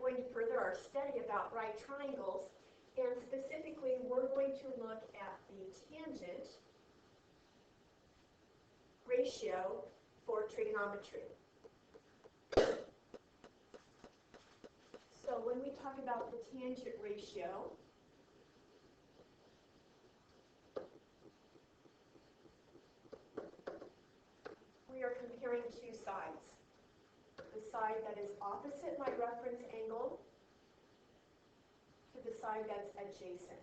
going to further our study about right triangles, and specifically we're going to look at the tangent ratio for trigonometry. So when we talk about the tangent ratio, we are comparing two sides. The side that is opposite my reference angle to the side that's adjacent.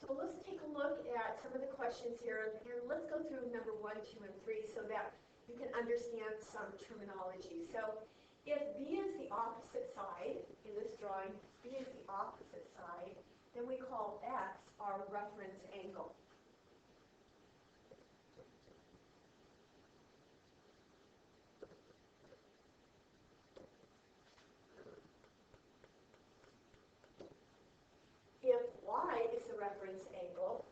So let's take a look at some of the questions here, and let's go through number 1, 2, and 3 so that you can understand some terminology. So if B is the opposite side in this drawing, B is the opposite side, then we call X our reference angle. If Y is the reference angle,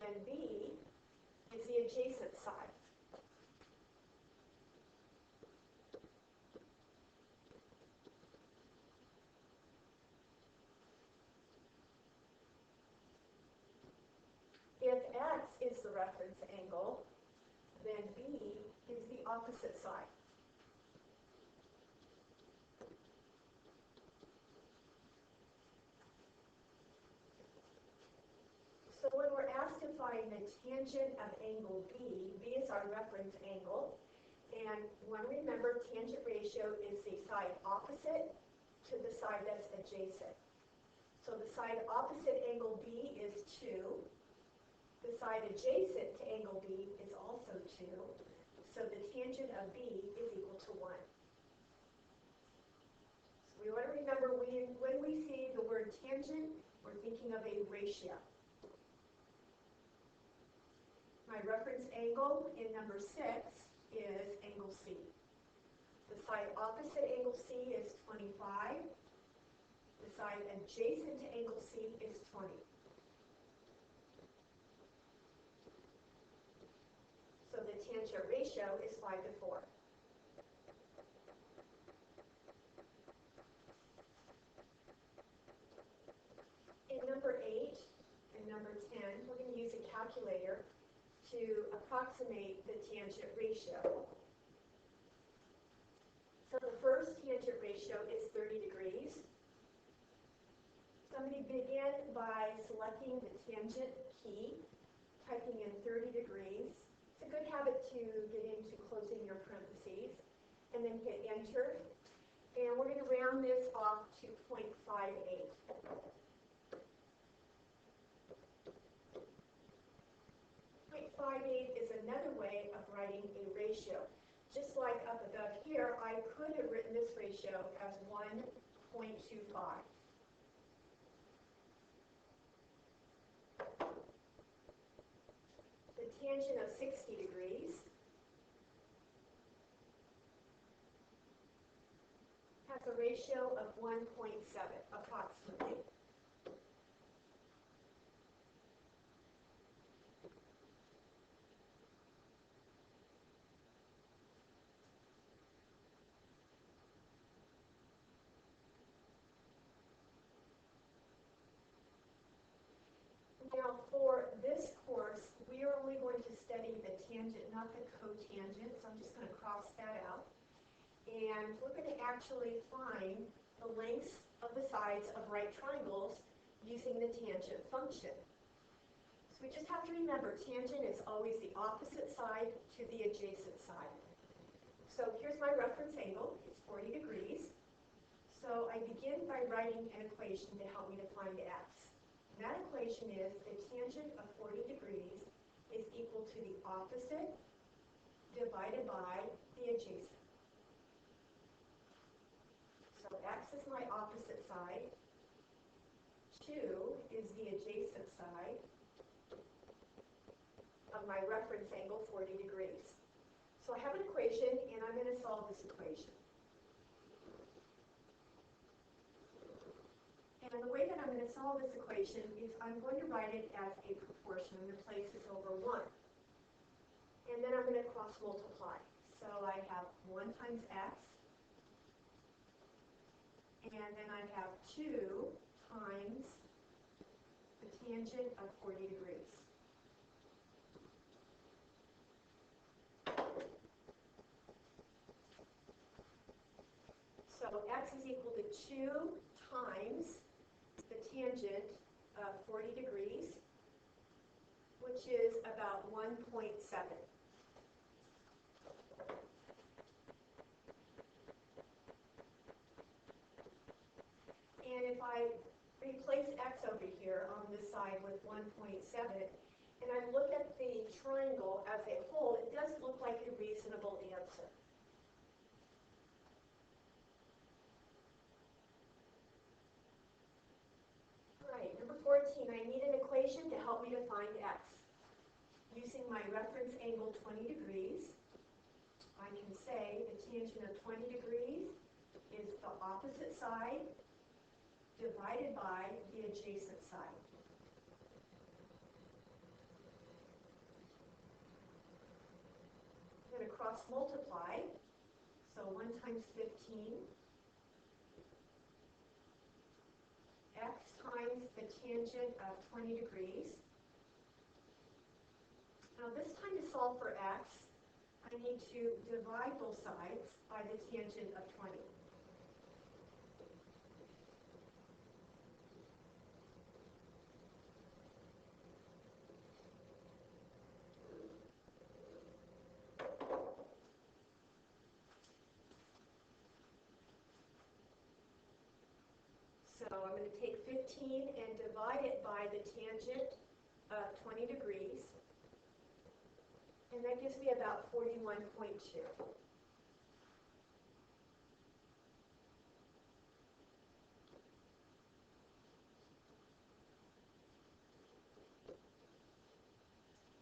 then B is the adjacent side. If X is the reference angle, then B is the opposite side. So when we're asked to find the tangent of angle B, B is our reference angle, and want to remember tangent ratio is the side opposite to the side that's adjacent. So the side opposite angle B is 2. The side adjacent to angle B is also 2. So the tangent of B is equal to 1. So we want to remember when we see the word tangent, we're thinking of a ratio. My reference angle in number 6 is angle C. The side opposite angle C is 25. The side adjacent to angle C is 20. So the tangent ratio is 5 to 4. In number 8 and number 10, we're going to use a calculator to approximate the tangent ratio. So the first tangent ratio is 30 degrees. So I'm going to begin by selecting the tangent key, typing in 30 degrees. It's a good habit to get into closing your parentheses, and then hit enter. And we're going to round this off to 0.58. 0.58 is another way of writing a ratio. Just like up above here, I could have written this ratio as 1.25. The tangent of 60 degrees has a ratio of 1.7, approximately. Now, for this course, we are only going to study the tangent, not the cotangent, so I'm just going to cross that out. And we're going to actually find the lengths of the sides of right triangles using the tangent function. So we just have to remember, tangent is always the opposite side to the adjacent side. So here's my reference angle. It's 40 degrees. So I begin by writing an equation to help me to find x. That equation is the tangent of 40 degrees is equal to the opposite divided by the adjacent. So x is my opposite side, 2 is the adjacent side of my reference angle 40 degrees. So I have an equation, and I'm going to solve this equation. And the way that I'm going to solve this equation is I'm going to write it as a proportion. I'm going to place this over 1. and then I'm going to cross multiply. So I have 1 times x, and then I have 2 times the tangent of 40 degrees. So x is equal to 2 times the tangent of 40 degrees, which is about 1.7. And if I replace x over here on this side with 1.7, and I look at the triangle as a whole, it does look like a reasonable answer. All right, number 14, I need an equation to help me to find x. Using my reference angle 20 degrees, I can say the tangent of 20 degrees is the opposite side divided by the adjacent side. I'm going to cross multiply, so 1 times 15, x times the tangent of 20 degrees. Now this time to solve for x, I need to divide both sides by the tangent of 20. So I'm going to take 15 and divide it by the tangent of 20 degrees. And that gives me about 41.2.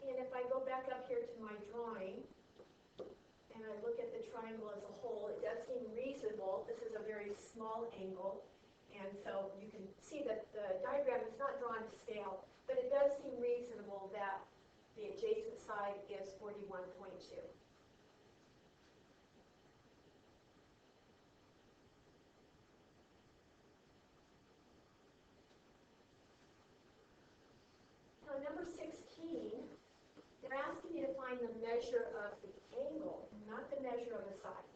And if I go back up here to my drawing, and I look at the triangle as a whole, it does seem reasonable. This is a very small angle, and so you can see that the diagram is not drawn to scale, but it does seem reasonable that the adjacent side is 41.2. Now, number 16, they're asking me to find the measure of the angle, not the measure of the side.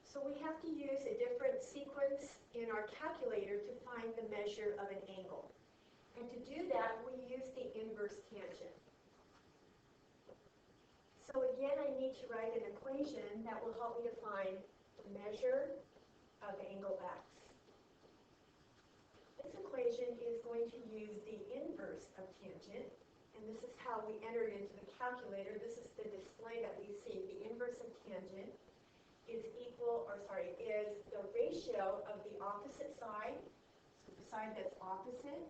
So we have to use a different sequence in our calculator to find the measure of an angle. And to do that, we use the inverse tangent. So again, I need to write an equation that will help me to find the measure of angle x. This equation is going to use the inverse of tangent, and this is how we enter it into the calculator. This is the display that we see. The inverse of tangent is the ratio of the opposite side, so the side that's opposite,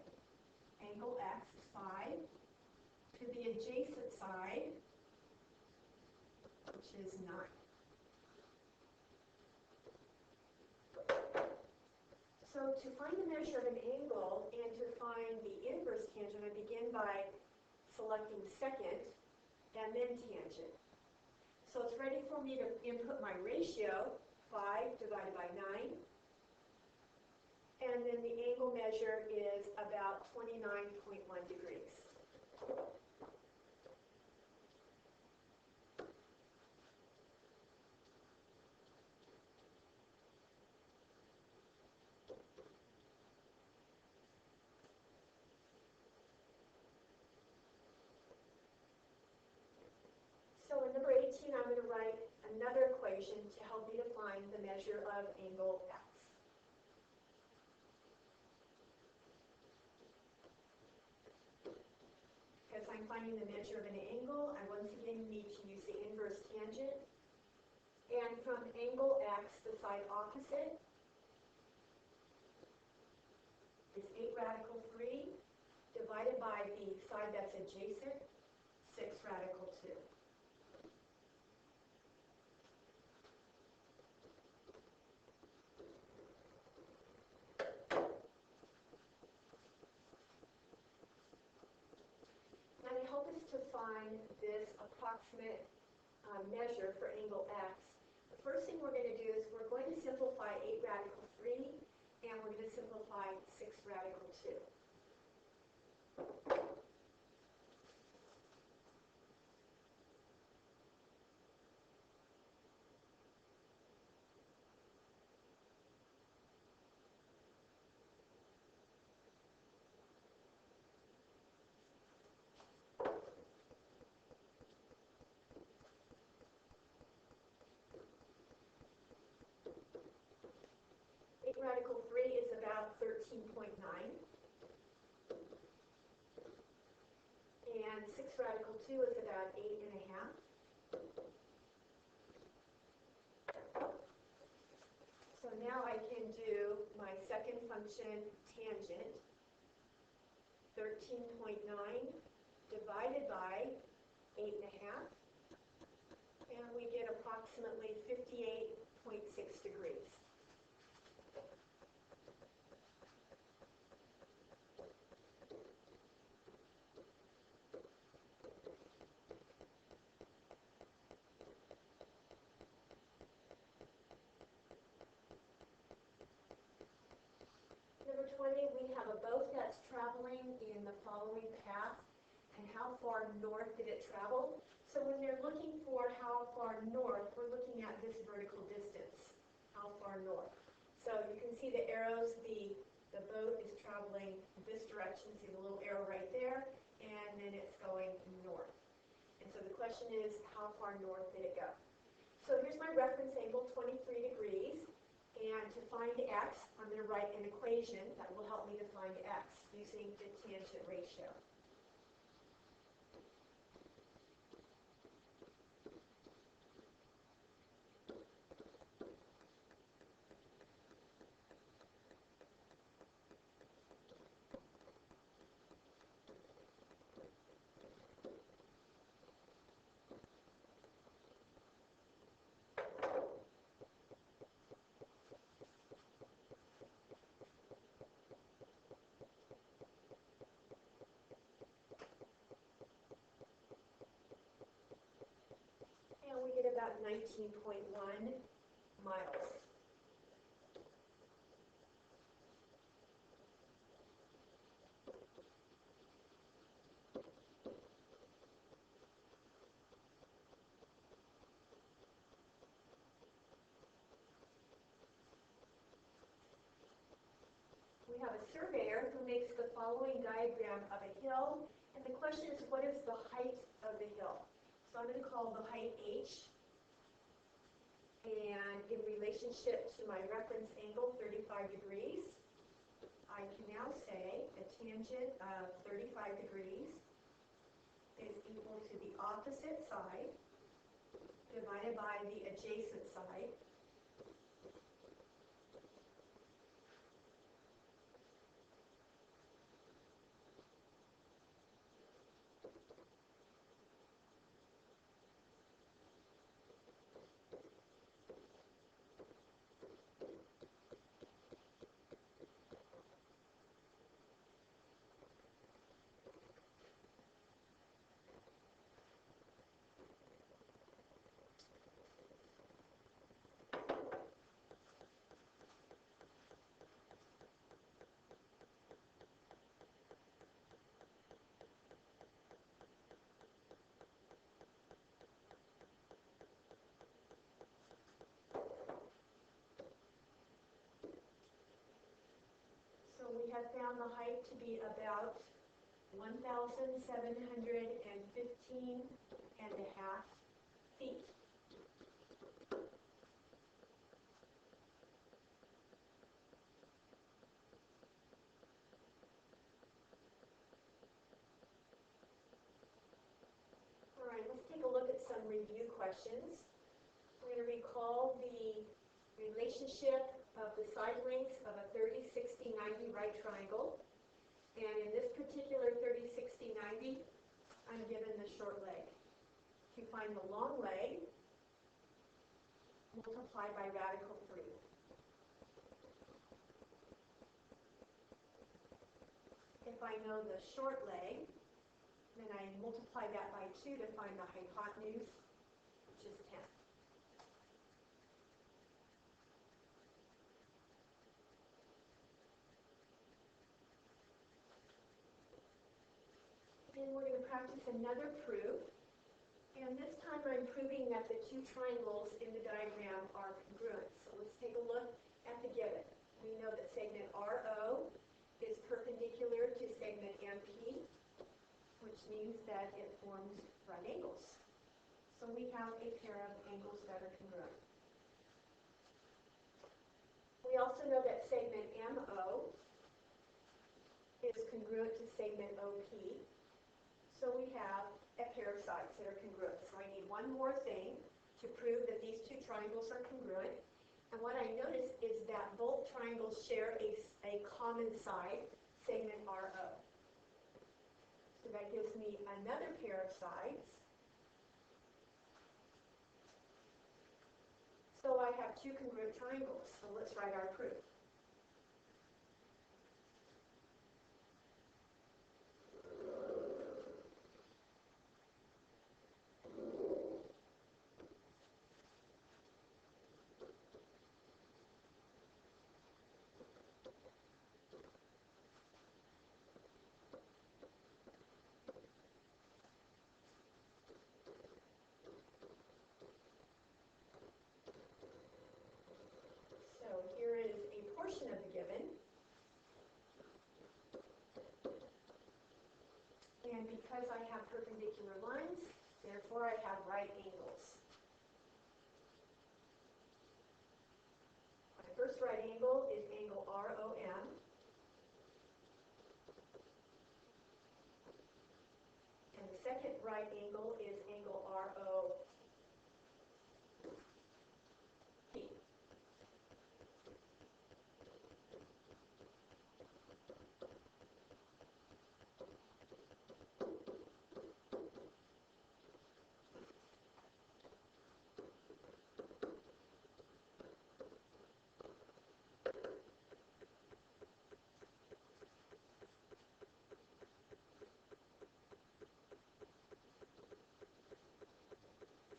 angle x, 5, to the adjacent side, which is 9. So to find the measure of an angle and to find the inverse tangent, I begin by selecting second and then tangent. So it's ready for me to input my ratio, 5 divided by 9. And then the angle measure is about 29.1 degrees. So in number 18, I'm going to write another equation to help me to find the measure of angle x. As I'm finding the measure of an angle, I once again need to use the inverse tangent. And from angle x, the side opposite is 8 radical 3, divided by the side that's adjacent, 6 radical 2. And I hope is to find this approximate measure for angle x, the first thing we're going to do is we're going to simplify 8 radical 3, and we're going to simplify 6 radical 2. 8 radical 3 is about 13.9. And 6 radical 2 is about 8.5. So now I can do my second function, tangent. 13.9 divided by 8.5. And we get approximately 58.6 degrees. Number 20, we have a boat that's traveling in the following path, and how far north did it travel? So when they're looking for how far north, we're looking at this vertical distance, how far north. So you can see the arrows, the boat is traveling this direction, see the little arrow right there, and then it's going north. And so the question is, how far north did it go? So here's my reference angle, 23 degrees. And to find x, I'm going to write an equation that will help me to find x using the tangent ratio. And we get about 19.1 miles. We have a surveyor who makes the following diagram of a hill, and the question is, what is the height of the hill? So I'm going to call the height h, and in relationship to my reference angle, 35 degrees, I can now say the tangent of 35 degrees is equal to the opposite side divided by the adjacent side. So we have found the height to be about 1,715 and a half feet. All right, let's take a look at some review questions. We're going to recall the relationship of the side lengths of a 30, 60, 90 right triangle. And in this particular 30, 60, 90, I'm given the short leg. To find the long leg, multiply by radical 3. If I know the short leg, then I multiply that by 2 to find the hypotenuse. just 10. And we're going to practice another proof. And this time I'm proving that the two triangles in the diagram are congruent. So let's take a look at the given. We know that segment RO is perpendicular to segment MP, which means that it forms right angles. So we have a pair of angles that are congruent. We also know that segment MO is congruent to segment OP. So we have a pair of sides that are congruent. So I need one more thing to prove that these two triangles are congruent. And what I notice is that both triangles share a common side, segment RO. So that gives me another pair of sides. So I have two congruent triangles. So let's write our proof. So here is a portion of the given. And because I have perpendicular lines, therefore I have right angles. My first right angle is angle ROM. And the second right angle is angle ROP.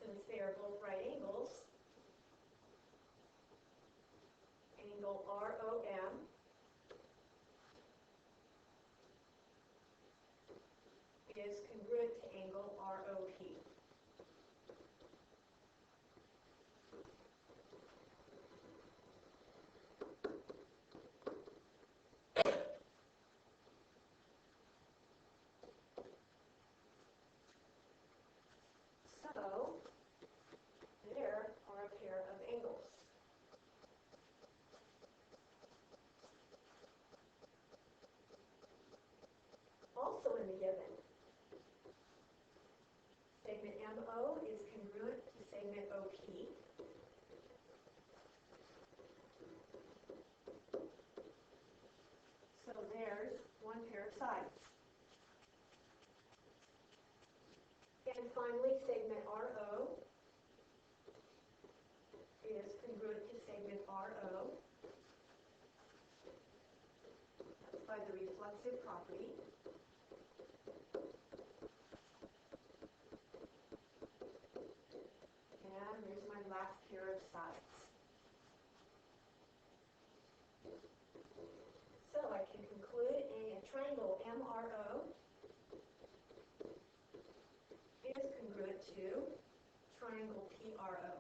Since they are both right angles, angle ROM is congruent to angle ROP. So, there are a pair of angles. Also in the given, segment MO is congruent to segment OP. So there's one pair of sides. And finally, segment RO is congruent to segment RO. That's by the reflexive property. And there's my last pair of sides. So I can conclude a triangle MRO is congruent to triangle PRO.